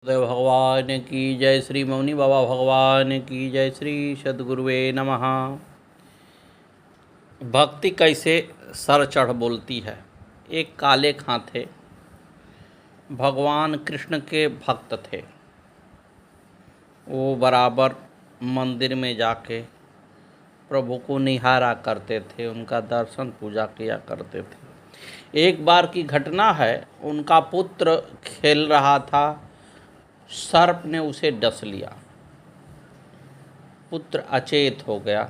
देव भगवान की जय, श्री मौनी बाबा भगवान की जय, श्री सद्गुरुवे नमः। भक्ति कैसे सर चढ़ बोलती है। एक काले खां थे, भगवान कृष्ण के भक्त थे। वो बराबर मंदिर में जाके प्रभु को निहारा करते थे, उनका दर्शन पूजा किया करते थे। एक बार की घटना है, उनका पुत्र खेल रहा था, सर्प ने उसे डस लिया, पुत्र अचेत हो गया।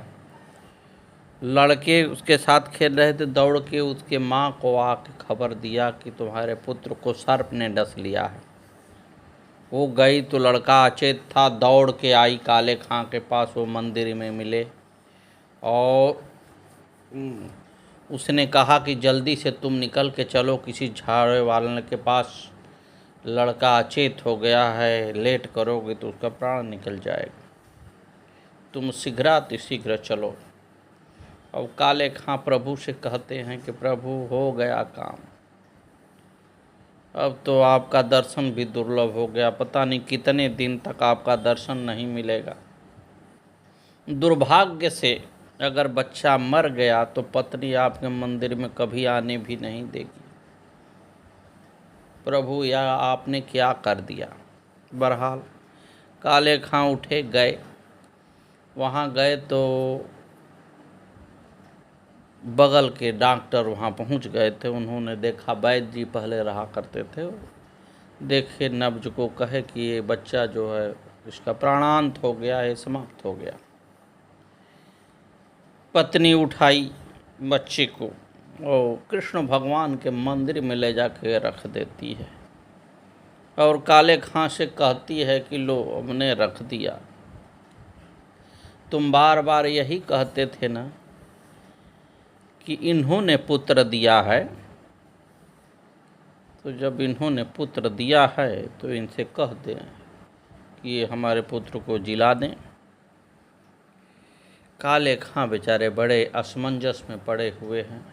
लड़के उसके साथ खेल रहे थे, दौड़ के उसके माँ को आके खबर दिया कि तुम्हारे पुत्र को सर्प ने डस लिया है। वो गई तो लड़का अचेत था, दौड़ के आई काले खां के पास, वो मंदिर में मिले और उसने कहा कि जल्दी से तुम निकल के चलो किसी झाड़े वाले के पास, लड़का अचेत हो गया है, लेट करोगे तो उसका प्राण निकल जाएगा, तुम शीघ्र चलो। अब काले खां प्रभु से कहते हैं कि प्रभु हो गया काम, अब तो आपका दर्शन भी दुर्लभ हो गया, पता नहीं कितने दिन तक आपका दर्शन नहीं मिलेगा। दुर्भाग्य से अगर बच्चा मर गया तो पत्नी आपके मंदिर में कभी आने भी नहीं देगी। प्रभु या आपने क्या कर दिया। बहरहाल काले खां उठे, गए, वहाँ गए तो बगल के डॉक्टर वहाँ पहुँच गए थे। उन्होंने देखा, वैद्य जी पहले रहा करते थे, देखे नब्ज को, कहे कि ये बच्चा जो है इसका प्राणांत हो गया है, समाप्त हो गया। पत्नी उठाई बच्चे को और कृष्ण भगवान के मंदिर में ले जाके रख देती है और काले खां से कहती है कि लो हमने रख दिया, तुम बार बार यही कहते थे ना कि इन्होंने पुत्र दिया है, तो जब इन्होंने पुत्र दिया है तो इनसे कह दें कि ये हमारे पुत्र को जिला दें। काले खां बेचारे बड़े असमंजस में पड़े हुए हैं,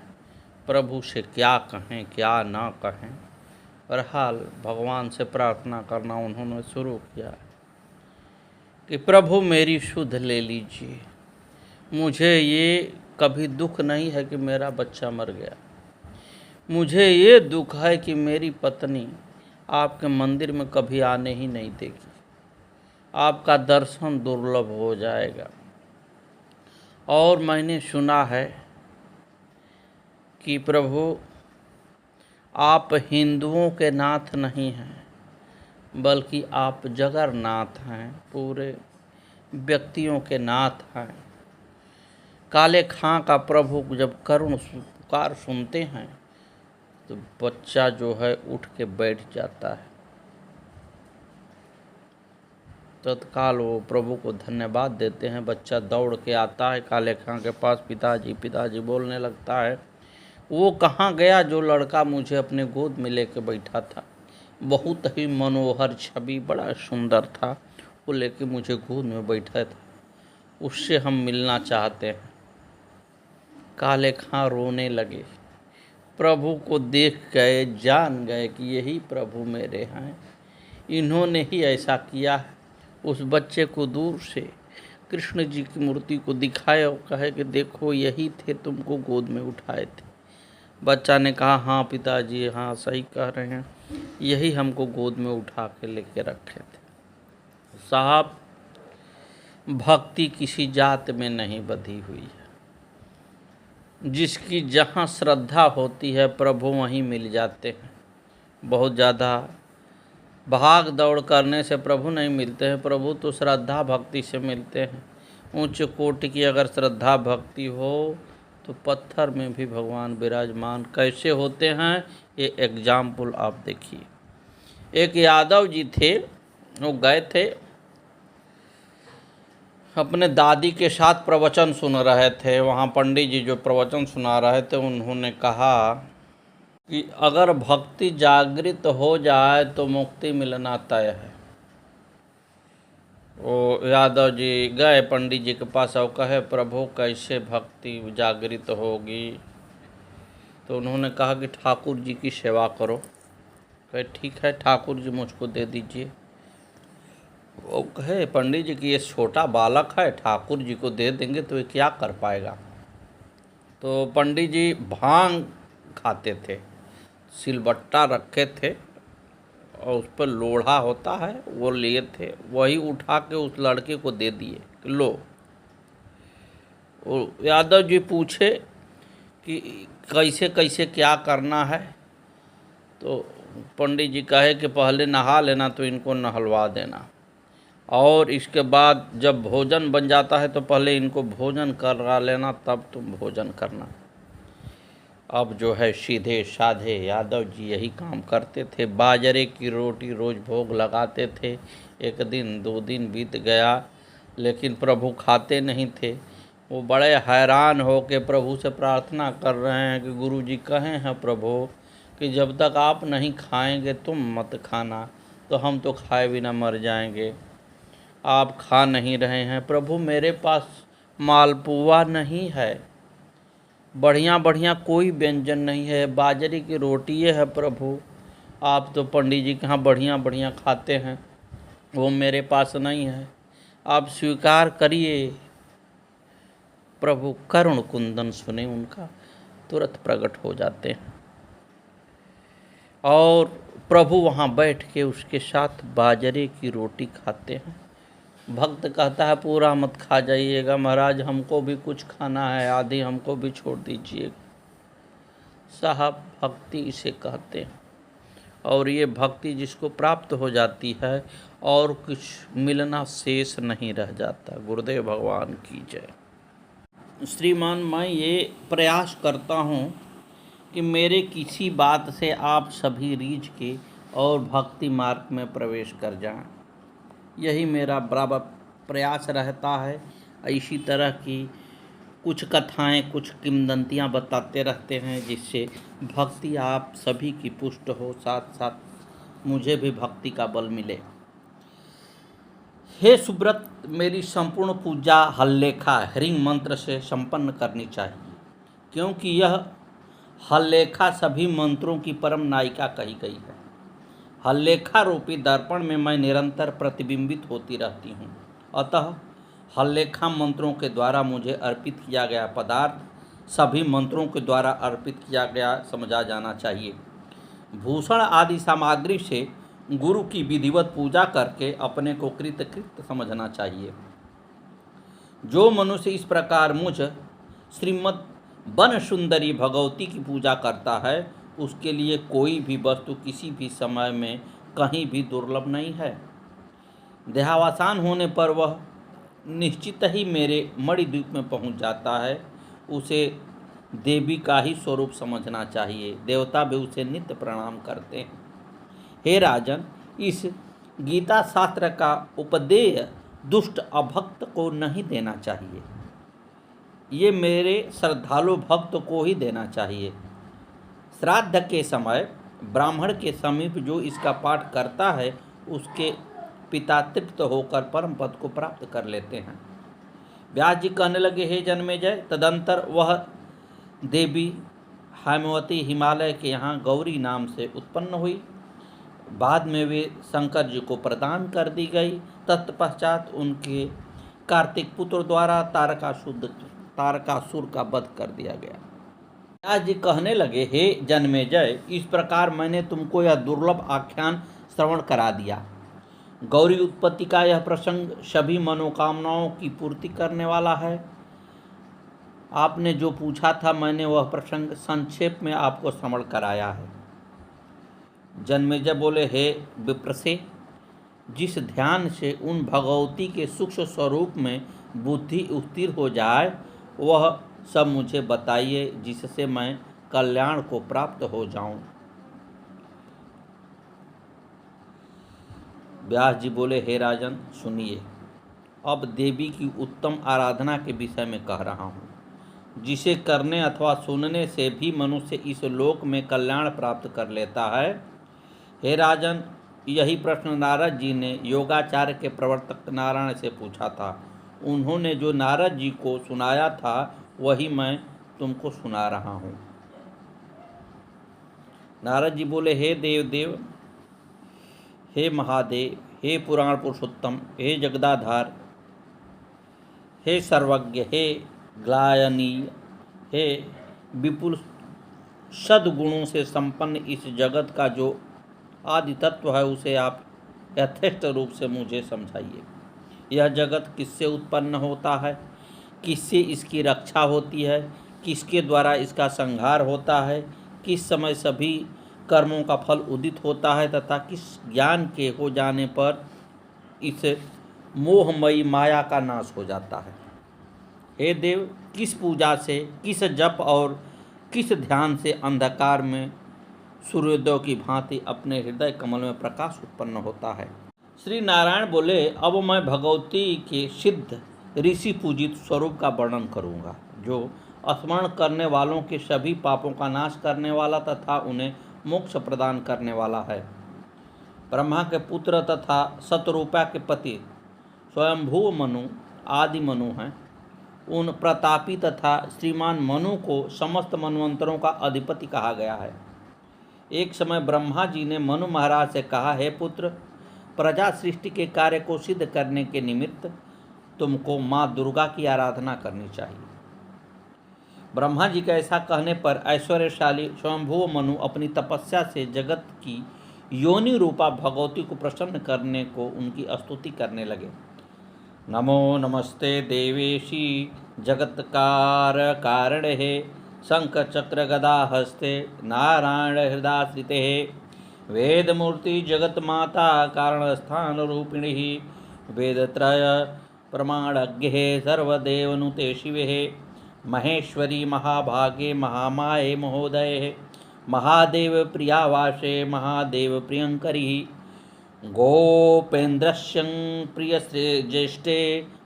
प्रभु से क्या कहें क्या ना कहें। बहरहाल भगवान से प्रार्थना करना उन्होंने शुरू किया कि प्रभु मेरी सुध ले लीजिए, मुझे ये कभी दुख नहीं है कि मेरा बच्चा मर गया, मुझे ये दुख है कि मेरी पत्नी आपके मंदिर में कभी आने ही नहीं देगी, आपका दर्शन दुर्लभ हो जाएगा। और मैंने सुना है कि प्रभु आप हिंदुओं के नाथ नहीं हैं, बल्कि आप जगन्नाथ हैं, पूरे व्यक्तियों के नाथ हैं। काले खां का प्रभु जब करुण पुकार सुनते हैं तो बच्चा जो है उठ के बैठ जाता है। तत्काल वो प्रभु को धन्यवाद देते हैं, बच्चा दौड़ के आता है काले खां के पास, पिताजी पिताजी बोलने लगता है। वो कहाँ गया जो लड़का मुझे अपने गोद में लेके बैठा था, बहुत ही मनोहर छवि, बड़ा सुंदर था, वो लेके मुझे गोद में बैठा था, उससे हम मिलना चाहते हैं। काले खां रोने लगे, प्रभु को देख गए, जान गए कि यही प्रभु मेरे हैं, इन्होंने ही ऐसा किया है। उस बच्चे को दूर से कृष्ण जी की मूर्ति को दिखाए और कहे कि देखो यही थे, तुमको गोद में उठाए थे। बच्चा ने कहा हाँ पिताजी, हाँ सही कह रहे हैं, यही हमको गोद में उठा के लेके रखे थे। साहब, भक्ति किसी जात में नहीं बंधी हुई है, जिसकी जहाँ श्रद्धा होती है प्रभु वहीं मिल जाते हैं। बहुत ज़्यादा भाग दौड़ करने से प्रभु नहीं मिलते हैं, प्रभु तो श्रद्धा भक्ति से मिलते हैं। उच्च कोटि की अगर श्रद्धा भक्ति हो तो पत्थर में भी भगवान विराजमान कैसे होते हैं, ये एग्जाम्पल आप देखिए। एक यादव जी थे, वो गए थे अपने दादी के साथ प्रवचन सुन रहे थे। वहाँ पंडित जी जो प्रवचन सुना रहे थे, उन्होंने कहा कि अगर भक्ति जागृत हो जाए तो मुक्ति मिलना तय है। वो यादव जी गए पंडित जी के पास और कहे प्रभु कैसे भक्ति जागृत होगी। तो उन्होंने कहा कि ठाकुर जी की सेवा करो। कहे ठीक है ठाकुर जी मुझको दे दीजिए। वो कहे पंडित जी कि ये छोटा बालक है, ठाकुर जी को दे देंगे तो ये क्या कर पाएगा। तो पंडित जी भांग खाते थे, सिलबट्टा रखे थे और उस पर लोढ़ा होता है वो लिए थे, वही उठा के उस लड़के को दे दिए कि लो। वो यादव जी पूछे कि कैसे कैसे क्या करना है। तो पंडित जी कहे कि पहले नहा लेना तो इनको नहलवा देना, और इसके बाद जब भोजन बन जाता है तो पहले इनको भोजन करा लेना, तब तुम भोजन करना। अब जो है सीधे साधे यादव जी यही काम करते थे। बाजरे की रोटी रोज़ भोग लगाते थे। एक दिन 2 दिन बीत गया लेकिन प्रभु खाते नहीं थे। वो बड़े हैरान हो के प्रभु से प्रार्थना कर रहे हैं कि गुरु जी कहे हैं प्रभु कि जब तक आप नहीं खाएंगे तुम मत खाना, तो हम तो खाए बिना मर जाएंगे। आप खा नहीं रहे हैं प्रभु, मेरे पास मालपुआ नहीं है, बढ़िया बढ़िया कोई व्यंजन नहीं है, बाजरे की रोटी है प्रभु। आप तो पंडित जी के यहाँ बढ़िया बढ़िया खाते हैं, वो मेरे पास नहीं है, आप स्वीकार करिए। प्रभु करुण कुंदन सुने उनका, तुरंत प्रकट हो जाते हैं और प्रभु वहाँ बैठ के उसके साथ बाजरे की रोटी खाते हैं। भक्त कहता है पूरा मत खा जाइएगा महाराज, हमको भी कुछ खाना है, आधी हमको भी छोड़ दीजिए। साहब भक्ति इसे कहते हैं, और ये भक्ति जिसको प्राप्त हो जाती है और कुछ मिलना शेष नहीं रह जाता। गुरुदेव भगवान की जय। श्रीमान, मैं ये प्रयास करता हूँ कि मेरे किसी बात से आप सभी रीझ के और भक्ति मार्ग में प्रवेश कर जाएं। यही मेरा बराबर प्रयास रहता है। इसी तरह की कुछ कथाएं, कुछ किंवदंतियाँ बताते रहते हैं जिससे भक्ति आप सभी की पुष्ट हो, साथ साथ मुझे भी भक्ति का बल मिले। हे सुब्रत, मेरी संपूर्ण पूजा हल्लेखा ह्रीं मंत्र से संपन्न करनी चाहिए, क्योंकि यह हल्लेखा सभी मंत्रों की परम नायिका कही गई है। हल्लेखा रूपी दर्पण में मैं निरंतर प्रतिबिंबित होती रहती हूँ, अतः हल्लेखा मंत्रों के द्वारा मुझे अर्पित किया गया पदार्थ सभी मंत्रों के द्वारा अर्पित किया गया समझा जाना चाहिए। भूषण आदि सामग्री से गुरु की विधिवत पूजा करके अपने को कृतकृत समझना चाहिए। जो मनुष्य इस प्रकार मुझ श्रीमद् वन सुंदरी भगवती की पूजा करता है, उसके लिए कोई भी वस्तु किसी भी समय में कहीं भी दुर्लभ नहीं है। देहावसान होने पर वह निश्चित ही मेरे मणिद्वीप में पहुंच जाता है। उसे देवी का ही स्वरूप समझना चाहिए। देवता भी उसे नित्य प्रणाम करते हैं। हे राजन, इस गीता शास्त्र का उपदेय दुष्ट अभक्त को नहीं देना चाहिए, ये मेरे श्रद्धालु भक्त को ही देना चाहिए। श्राद्ध के समय ब्राह्मण के समीप जो इसका पाठ करता है, उसके पिता तृप्त होकर परम पद को प्राप्त कर लेते हैं। व्यास जी कहने लगे, हे जन्मेजय, तदंतर वह देवी हेमवती हिमालय के यहाँ गौरी नाम से उत्पन्न हुई। बाद में वे शंकर जी को प्रदान कर दी गई। तत्पश्चात उनके कार्तिक पुत्र द्वारा तारकासुर का वध कर दिया गया। व्यास जी कहने लगे, हे जन्मेजय, इस प्रकार मैंने तुमको यह दुर्लभ आख्यान श्रवण करा दिया। गौरी उत्पत्ति का यह प्रसंग सभी मनोकामनाओं की पूर्ति करने वाला है। आपने जो पूछा था, मैंने वह प्रसंग संक्षेप में आपको श्रवण कराया है। जन्मेजय बोले, हे विप्रसे, जिस ध्यान से उन भगवती के सूक्ष्म स्वरूप में बुद्धि स्थिर हो जाए, वह सब मुझे बताइए, जिससे मैं कल्याण को प्राप्त हो जाऊं। व्यास जी बोले, हे राजन, सुनिए, अब देवी की उत्तम आराधना के विषय में कह रहा हूँ, जिसे करने अथवा सुनने से भी मनुष्य इस लोक में कल्याण प्राप्त कर लेता है। हे राजन, यही प्रश्न नारद जी ने योगाचार्य के प्रवर्तक नारायण से पूछा था। उन्होंने जो नारद जी को सुनाया था, वही मैं तुमको सुना रहा हूँ। नारद जी बोले, हे देव, हे महादेव, हे पुराण पुरुषोत्तम, हे जगदाधार, हे सर्वज्ञ, हे ग्लायनीय, हे विपुल सद्गुणों से संपन्न इस जगत का जो आदि तत्व है उसे आप यथेष्ट रूप से मुझे समझाइए। यह जगत किससे उत्पन्न होता है, किससे इसकी रक्षा होती है, किसके द्वारा इसका संहार होता है, किस समय सभी कर्मों का फल उदित होता है तथा किस ज्ञान के हो जाने पर इस मोहमयी माया का नाश हो जाता है। हे देव, किस पूजा से, किस जप और किस ध्यान से अंधकार में सूर्योदय की भांति अपने हृदय कमल में प्रकाश उत्पन्न होता है। श्री नारायण बोले, अब मैं भगवती के सिद्ध ऋषि पूजित स्वरूप का वर्णन करूँगा, जो स्मरण करने वालों के सभी पापों का नाश करने वाला तथा उन्हें मोक्ष प्रदान करने वाला है। ब्रह्मा के पुत्र तथा शतरूपा के पति स्वयंभू मनु आदि मनु हैं। उन प्रतापी तथा श्रीमान मनु को समस्त मनवंतरों का अधिपति कहा गया है। एक समय ब्रह्मा जी ने मनु महाराज से कहा, हे पुत्र, प्रजा सृष्टि के कार्य को सिद्ध करने के निमित्त तुमको माँ दुर्गा की आराधना करनी चाहिए। ब्रह्मा जी का ऐसा कहने पर ऐश्वर्यशाली स्वयंभू मनु अपनी तपस्या से जगत की योनि रूपा भगवती को प्रसन्न करने को उनकी स्तुति करने लगे। नमो नमस्ते देवेशी जगत्कार कारणहे शंख चक्र गदा हस्ते नारायण हृदाश्रिते वेदमूर्ति जगत माता कारण स्थान रूपिणी वेदत्रय प्रमाणज्ञ सर्वदेवनुते शिवे महेश्वरी महाभागे महामाये महोदये महादेव प्रियावासे महादेव प्रियंकरी गोपेन्द्रस्य प्रिय ज्येष्ठे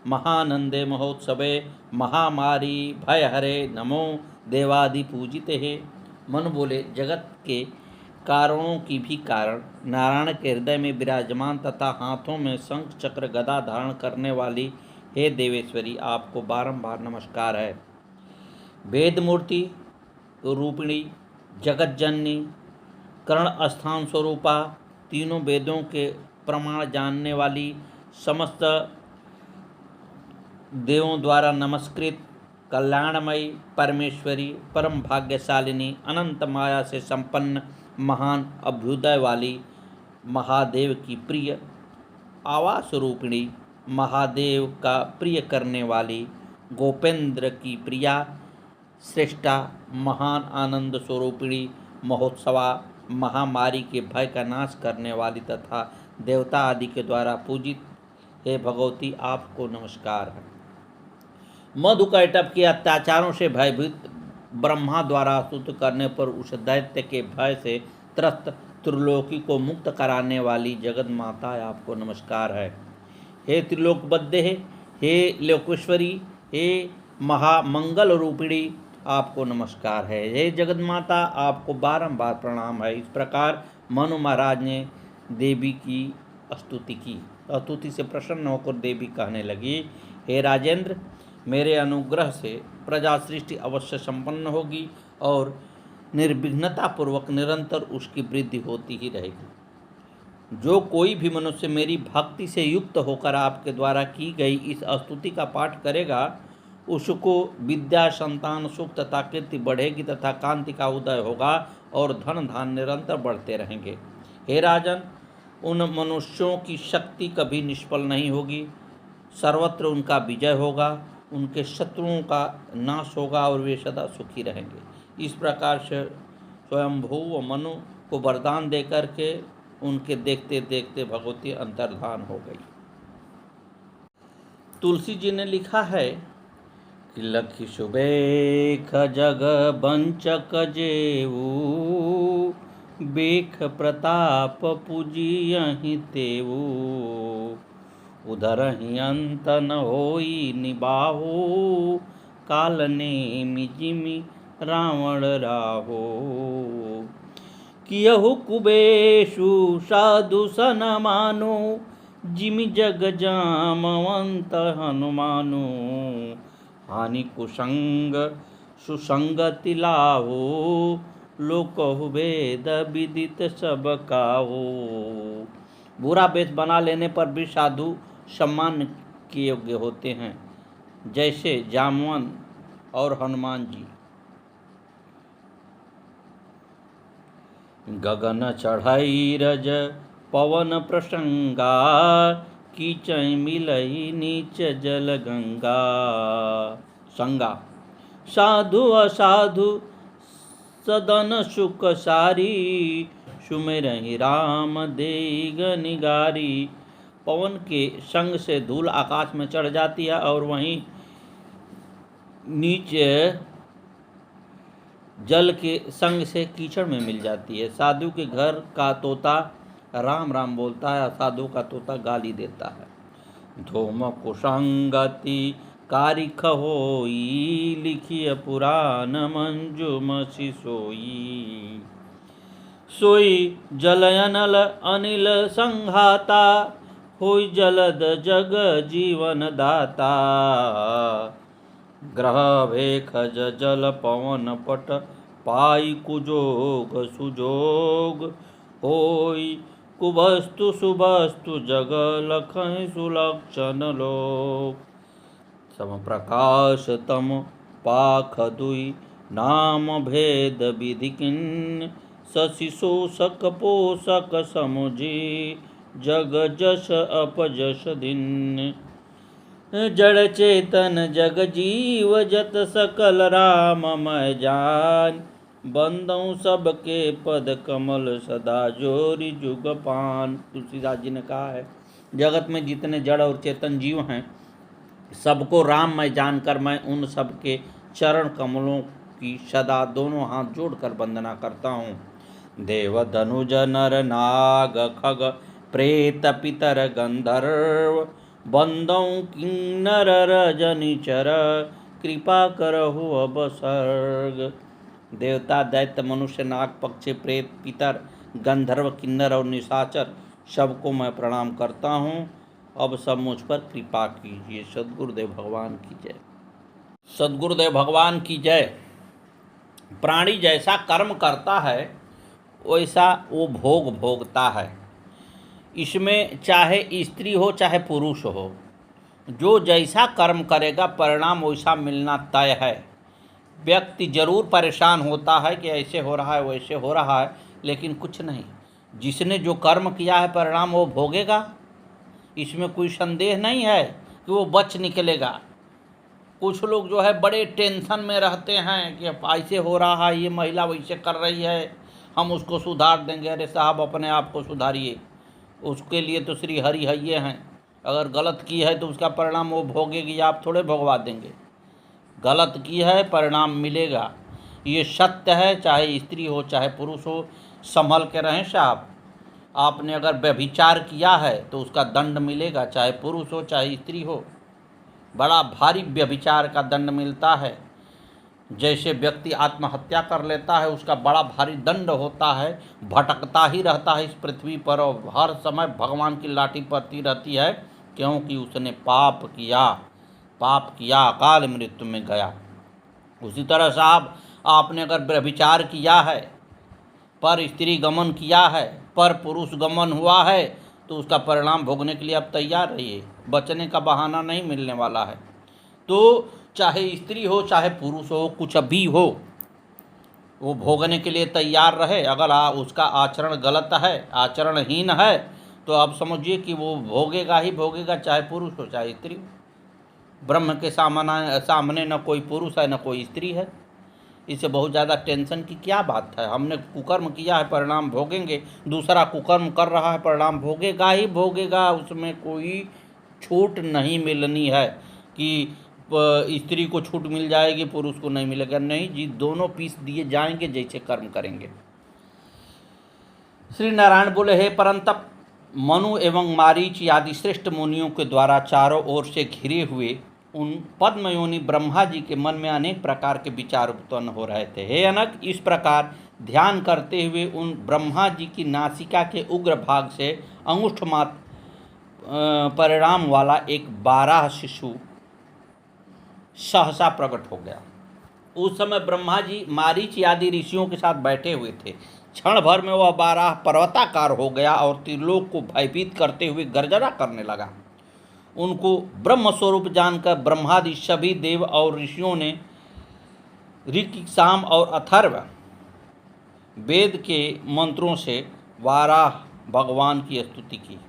महानंदे महोत्सवे महामारी भयहरे नमो देवादि पूजिते है। मन बोले, जगत के कारणों की भी कारण नारायण के हृदय में विराजमान तथा हाथों में शंख चक्र गदा धारण करने वाली हे देवेश्वरी, आपको बारंबार नमस्कार है। वेद मूर्ति रूपिणी जगत जननी कर्ण स्थान स्वरूपा तीनों वेदों के प्रमाण जानने वाली समस्त देवों द्वारा नमस्कृत कल्याणमयी परमेश्वरी परम भाग्यशालिनी अनंत माया से संपन्न महान अभ्युदय वाली महादेव की प्रिय आवास रूपिणी महादेव का प्रिय करने वाली गोपेंद्र की प्रिया श्रेष्ठा महान आनंद स्वरूपिणी महोत्सवा महामारी के भय का नाश करने वाली तथा देवता आदि के द्वारा पूजित हे भगवती, आपको नमस्कार है। मधुकैटभ के अत्याचारों से भयभीत ब्रह्मा द्वारा स्तुति करने पर उस दैत्य के भय से त्रस्त त्रिलोकी को मुक्त कराने वाली जगत माता, आपको नमस्कार है। हे त्रिलोकबद्धे, हे लोकेश्वरी, हे महामंगल रूपिणी, आपको नमस्कार है। हे जगत माता, आपको बारंबार प्रणाम है। इस प्रकार मनु महाराज ने देवी की स्तुति की। स्तुति से प्रसन्न होकर देवी कहने लगी, हे राजेंद्र, मेरे अनुग्रह से प्रजा सृष्टि अवश्य संपन्न होगी और निर्विघ्नता पूर्वक निरंतर उसकी वृद्धि होती ही रहेगी। जो कोई भी मनुष्य मेरी भक्ति से युक्त होकर आपके द्वारा की गई इस स्तुति का पाठ करेगा, उसको विद्या, संतान, सुख तथा कीर्ति बढ़ेगी तथा कांति का उदय होगा और धन धान निरंतर बढ़ते रहेंगे। हे राजन, उन मनुष्यों की शक्ति कभी निष्फल नहीं होगी, सर्वत्र उनका विजय होगा, उनके शत्रुओं का नाश होगा और वे सदा सुखी रहेंगे। इस प्रकार से स्वयंभू व मनु को वरदान देकर के उनके देखते देखते भगवती अंतर्धान हो गई। तुलसी जी ने लिखा है कि लखि सुबेख जग बंचक जेऊ बेख प्रताप पूजियहि तेऊ उधर ही अंत न होई निबाहो काल नेमि जिमि रावण राहो कियहु कुबेशु साधु सन मानो जिमि जग जामवंत हनुमानो हानि कुसंग सुसंगति लाहो लोकहु वेद विदित सब काहो बुरा वेश बना लेने पर भी साधु सम्मान के योग्य होते हैं, जैसे जामवंत और हनुमान जी। गगन चढ़ाई रज पवन प्रसंगा, कीचय मिलई नीच जल गंगा। संगा साधु असाधु सदन सुख सारी, सुमिरहि राम देग निगारी। पवन के संग से धूल आकाश में चढ़ जाती है और वहीं नीचे जल के संग से कीचड़ में मिल जाती है। साधु के घर का तोता राम राम बोलता है, असाधु का तोता गाली देता है। धूम कुसंगति कारिख होई, लिखिय पुराण मंजुमसि सोई। सोई जलयनल अनिल संघाता, होई जलद जग जीवन दाता। ग्रह भेखज जल पवन पट, पाई कुजोग सुजोग। होई कुवस्तु सुवस्तु जग, लखहि सुलक्षण लोक। सम प्रकाश तम पाख दुई, नाम भेद विधि किन्ह। शशि शोषक पोषक समुझी, जग जस अपजस दिन। जड़ चेतन जग जीव जत, सकल राममय जान। बंदौ सबके पद कमल, सदा जोरी जुग पान। तुलसीदास जी ने कहा है, जगत में जितने जड़ और चेतन जीव हैं, सबको राममय जानकर मैं उन सब के चरण कमलों की सदा दोनों हाथ जोड़कर वंदना करता हूँ। देव धनुज नर नाग खग, प्रेत पितर गंधर्व। बंदौ किन्नर रजनिचर, कृपा करहु अब सर्ग। देवता दैत्य मनुष्य नाग पक्षी प्रेत पितर गंधर्व किन्नर और निशाचर सबको मैं प्रणाम करता हूँ। अब सब मुझ पर कृपा कीजिए। सद्गुरुदेव भगवान की जय। सद्गुरुदेव भगवान की जय। प्राणी जैसा कर्म करता है वैसा वो भोग भोगता है। इसमें चाहे स्त्री हो चाहे पुरुष हो, जो जैसा कर्म करेगा परिणाम वैसा मिलना तय है। व्यक्ति जरूर परेशान होता है कि ऐसे हो रहा है वैसे हो रहा है, लेकिन कुछ नहीं, जिसने जो कर्म किया है परिणाम वो भोगेगा। इसमें कोई संदेह नहीं है कि वो बच निकलेगा। कुछ लोग जो है बड़े टेंशन में रहते हैं कि ऐसे हो रहा है, ये महिला वैसे कर रही है, हम उसको सुधार देंगे। अरे साहब, अपने आप को सुधारिए, उसके लिए तो श्री हरि हइये हैं। अगर गलत की है तो उसका परिणाम वो भोगेगी, आप थोड़े भोगवा देंगे। गलत की है परिणाम मिलेगा, ये सत्य है। चाहे स्त्री हो चाहे पुरुष हो, संभल के रहें साहब। आपने अगर व्यभिचार किया है तो उसका दंड मिलेगा, चाहे पुरुष हो चाहे स्त्री हो। बड़ा भारी व्यभिचार का दंड मिलता है। जैसे व्यक्ति आत्महत्या कर लेता है उसका बड़ा भारी दंड होता है। भटकता ही रहता है इस पृथ्वी पर और हर समय भगवान की लाठी पड़ती रहती है, क्योंकि उसने पाप किया, अकाल मृत्यु में गया। उसी तरह साहब, आपने अगर व्यभिचार किया है, पर स्त्री गमन किया है, पर पुरुष गमन हुआ है, तो उसका परिणाम भोगने के लिए आप तैयार रहिए। बचने का बहाना नहीं मिलने वाला है। तो चाहे स्त्री हो चाहे पुरुष हो, कुछ भी हो, वो भोगने के लिए तैयार रहे। अगर उसका आचरण गलत है, आचरणहीन है, तो आप समझिए कि वो भोगेगा ही भोगेगा, चाहे पुरुष हो चाहे स्त्री हो। ब्रह्म के सामने न कोई पुरुष है न कोई स्त्री है। इससे बहुत ज़्यादा टेंशन की क्या बात है। हमने कुकर्म किया है, परिणाम भोगेंगे। दूसरा कुकर्म कर रहा है, परिणाम भोगेगा ही भोगेगा। उसमें कोई छूट नहीं मिलनी है कि स्त्री को छूट मिल जाएगी पुरुष को नहीं मिलेगा। नहीं जी, दोनों पीस दिए जाएंगे जैसे कर्म करेंगे। श्री नारायण बोले, हे परंतप, मनु एवं मारीच आदि श्रेष्ठ मुनियों के द्वारा चारों ओर से घिरे हुए उन पद्मयोनि ब्रह्मा जी के मन में अनेक प्रकार के विचार उत्पन्न हो रहे थे। हे अनक, इस प्रकार ध्यान करते हुए उन ब्रह्मा जी की नासिका के उग्र भाग से अंगुष्ठ मात्र परिणाम वाला एक 12 शिशु सहसा प्रकट हो गया। उस समय ब्रह्मा जी मारीच आदि ऋषियों के साथ बैठे हुए थे। क्षण भर में वह 12 पर्वताकार हो गया और त्रिलोक को भयभीत करते हुए गर्जना करने लगा। उनको ब्रह्म स्वरूप जानकर ब्रह्मादि सभी देव और ऋषियों ने ऋक्, साम और अथर्व वेद के मंत्रों से वाराह भगवान की स्तुति की।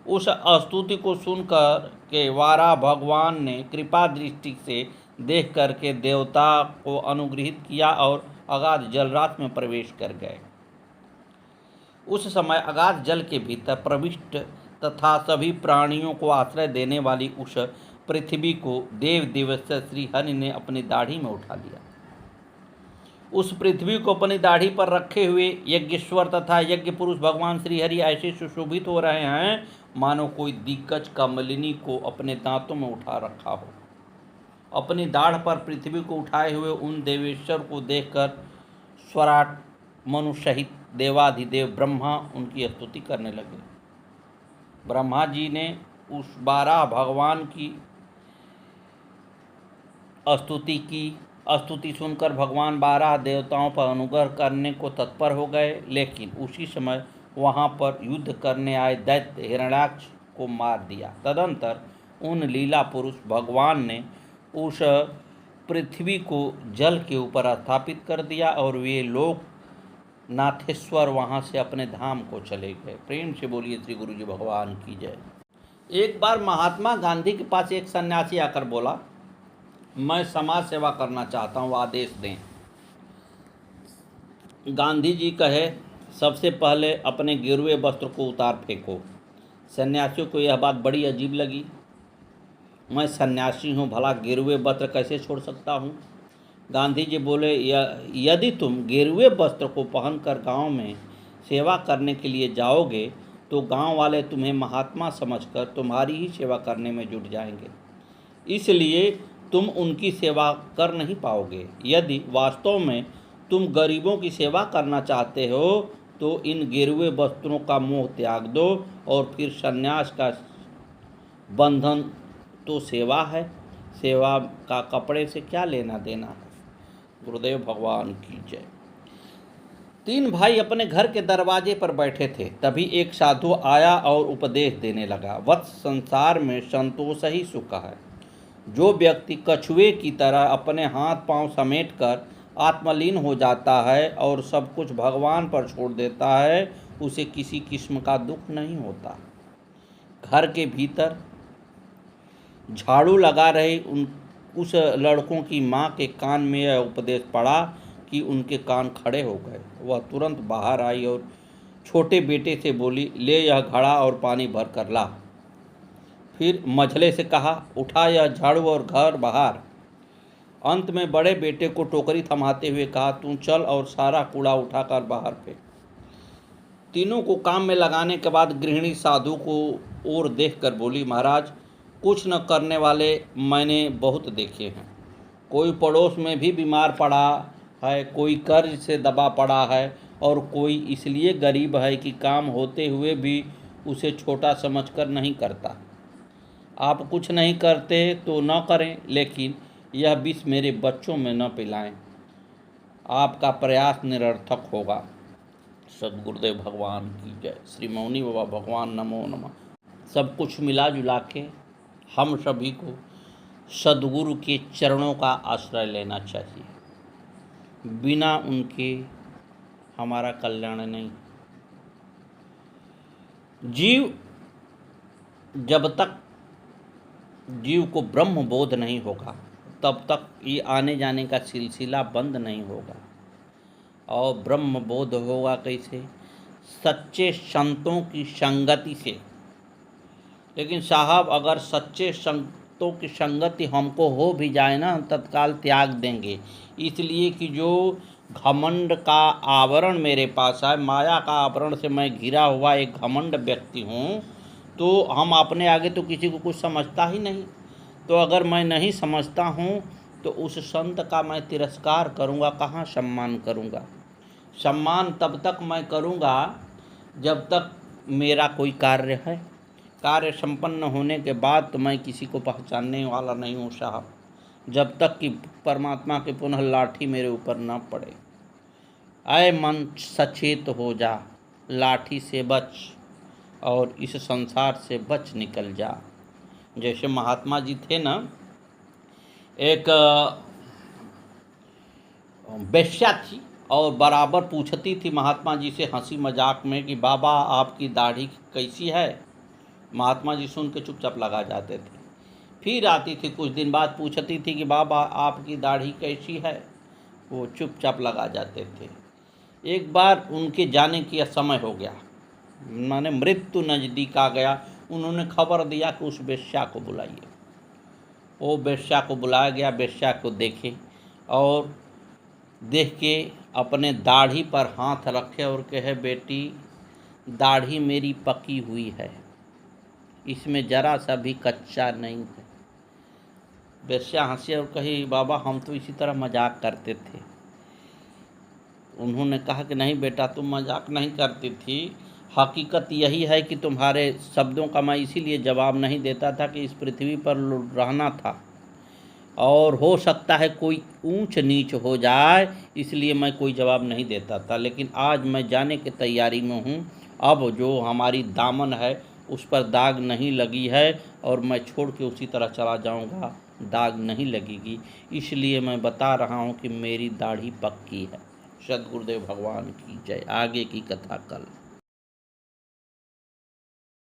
उस स्तुति को सुनकर के वाराह भगवान ने कृपा दृष्टि से देख करके देवता को अनुग्रहित किया और अगाध जलराशि में प्रवेश कर गए। उस समय अगाध जल के भीतर प्रविष्ट तथा सभी प्राणियों को आश्रय देने वाली उस पृथ्वी को देव देवस्य श्री हरि ने अपनी दाढ़ी में उठा लिया। उस पृथ्वी को अपनी दाढ़ी पर रखे हुए यज्ञेश्वर तथा यज्ञ पुरुष भगवान श्री हरि ऐसे सुशोभित हो रहे हैं मानो कोई दिग्गज कमलिनी को अपने दांतों में उठा रखा हो। अपनी दाढ़ पर पृथ्वी को उठाए हुए उन देवेश्वर को देखकर स्वराट मनु सहित देवाधिदेव ब्रह्मा उनकी स्तुति करने लगे। ब्रह्मा जी ने उस 12 भगवान की स्तुति की। स्तुति सुनकर भगवान 12 देवताओं पर अनुग्रह करने को तत्पर हो गए, लेकिन उसी समय वहां पर युद्ध करने आए दैत्य हिरण्याक्ष को मार दिया। तदंतर उन लीला पुरुष भगवान ने उस पृथ्वी को जल के ऊपर स्थापित कर दिया और वे लोग नाथेश्वर वहां से अपने धाम को चले गए। प्रेम से बोलिए श्री गुरु जी भगवान की जय। एक बार महात्मा गांधी के पास एक सन्यासी आकर बोला, मैं समाज सेवा करना चाहता हूँ, आदेश दें। गांधी जी कहे, सबसे पहले अपने गिरवे वस्त्र को उतार फेंको। सन्यासियों को यह बात बड़ी अजीब लगी। मैं सन्यासी हूँ, भला गिरवे वस्त्र कैसे छोड़ सकता हूँ? गांधी जी बोले, यदि तुम गिरवे वस्त्र को पहनकर गांव में सेवा करने के लिए जाओगे तो गांव वाले तुम्हें महात्मा समझकर तुम्हारी ही सेवा करने में जुट जाएंगे, इसलिए तुम उनकी सेवा कर नहीं पाओगे। यदि वास्तव में तुम गरीबों की सेवा करना चाहते हो तो इन गिरवे वस्त्रों का मोह त्याग दो और फिर सन्यास का बंधन तो सेवा है, सेवा का कपड़े से क्या लेना देना है। गुरुदेव भगवान की जय। 3 भाई अपने घर के दरवाजे पर बैठे थे, तभी एक साधु आया और उपदेश देने लगा, वत्स, संसार में संतोष ही सुख है। जो व्यक्ति कछुए की तरह अपने हाथ पांव समेटकर आत्मलीन हो जाता है और सब कुछ भगवान पर छोड़ देता है, उसे किसी किस्म का दुख नहीं होता। घर के भीतर झाड़ू लगा रहे उस लड़कों की माँ के कान में यह उपदेश पड़ा कि उनके कान खड़े हो गए। वह तुरंत बाहर आई और छोटे बेटे से बोली, ले यह घड़ा और पानी भर कर ला। फिर मझले से कहा, उठा यह झाड़ू और घर बाहर। अंत में बड़े बेटे को टोकरी थमाते हुए कहा, तू चल और सारा कूड़ा उठाकर बाहर फेंक। तीनों को काम में लगाने के बाद गृहिणी साधु को ओर देखकर बोली, महाराज, कुछ न करने वाले मैंने बहुत देखे हैं। कोई पड़ोस में भी बीमार पड़ा है, कोई कर्ज से दबा पड़ा है और कोई इसलिए गरीब है कि काम होते हुए भी उसे छोटा समझकर नहीं करता। आप कुछ नहीं करते तो न करें, लेकिन यह विष मेरे बच्चों में न पिलाएं, आपका प्रयास निरर्थक होगा। सद्गुरुदेव भगवान की जय। श्री मौनी बाबा भगवान नमो नमः। सब कुछ मिला जुला के हम सभी को सद्गुरु के चरणों का आश्रय लेना चाहिए। बिना उनके हमारा कल्याण नहीं। जब तक जीव को ब्रह्म बोध नहीं होगा तब तक ये आने जाने का सिलसिला बंद नहीं होगा। और ब्रह्म बोध होगा कैसे? सच्चे संतों की संगति से। लेकिन साहब, अगर सच्चे संतों की संगति हमको हो भी जाए ना, हम तत्काल त्याग देंगे, इसलिए कि जो घमंड का आवरण मेरे पास है, माया का आवरण से मैं घिरा हुआ एक घमंड व्यक्ति हूँ, तो हम अपने आगे तो किसी को कुछ समझता ही नहीं। तो अगर मैं नहीं समझता हूँ तो उस संत का मैं तिरस्कार करूँगा, कहाँ सम्मान करूँगा? सम्मान तब तक मैं करूँगा जब तक मेरा कोई कार्य है। कार्य संपन्न होने के बाद तो मैं किसी को पहचानने वाला नहीं हूँ साहब, जब तक कि परमात्मा की पुनः लाठी मेरे ऊपर न पड़े। ऐ मन सचेत हो जा, लाठी से बच और इस संसार से बच निकल जा। जैसे महात्मा जी थे ना, एक वेश्या थी और बराबर पूछती थी महात्मा जी से हंसी मजाक में कि बाबा आपकी दाढ़ी कैसी है। महात्मा जी सुन के चुपचाप लगा जाते थे। फिर आती थी कुछ दिन बाद, पूछती थी कि बाबा आपकी दाढ़ी कैसी है, वो चुपचाप लगा जाते थे। एक बार उनके जाने की समय हो गया, माने मृत्यु नज़दीक आ गया। उन्होंने खबर दिया कि उस वेश्या को बुलाइए। वो वेश्या को बुलाया गया। वेश्या को देखे और देख के अपने दाढ़ी पर हाथ रखे और कहे, बेटी दाढ़ी मेरी पकी हुई है, इसमें जरा सा भी कच्चा नहीं है। वेश्या हंसी और कही, बाबा हम तो इसी तरह मजाक करते थे। उन्होंने कहा कि नहीं बेटा, तुम मजाक नहीं करती थी, हकीकत यही है कि तुम्हारे शब्दों का मैं इसीलिए जवाब नहीं देता था कि इस पृथ्वी पर रहना था और हो सकता है कोई ऊंच नीच हो जाए, इसलिए मैं कोई जवाब नहीं देता था। लेकिन आज मैं जाने की तैयारी में हूँ। अब जो हमारी दामन है उस पर दाग नहीं लगी है और मैं छोड़ के उसी तरह चला जाऊँगा, दाग नहीं लगेगी। इसलिए मैं बता रहा हूँ कि मेरी दाढ़ी पक्की है। सद्गुरुदेव भगवान की जय। आगे की कथा कल।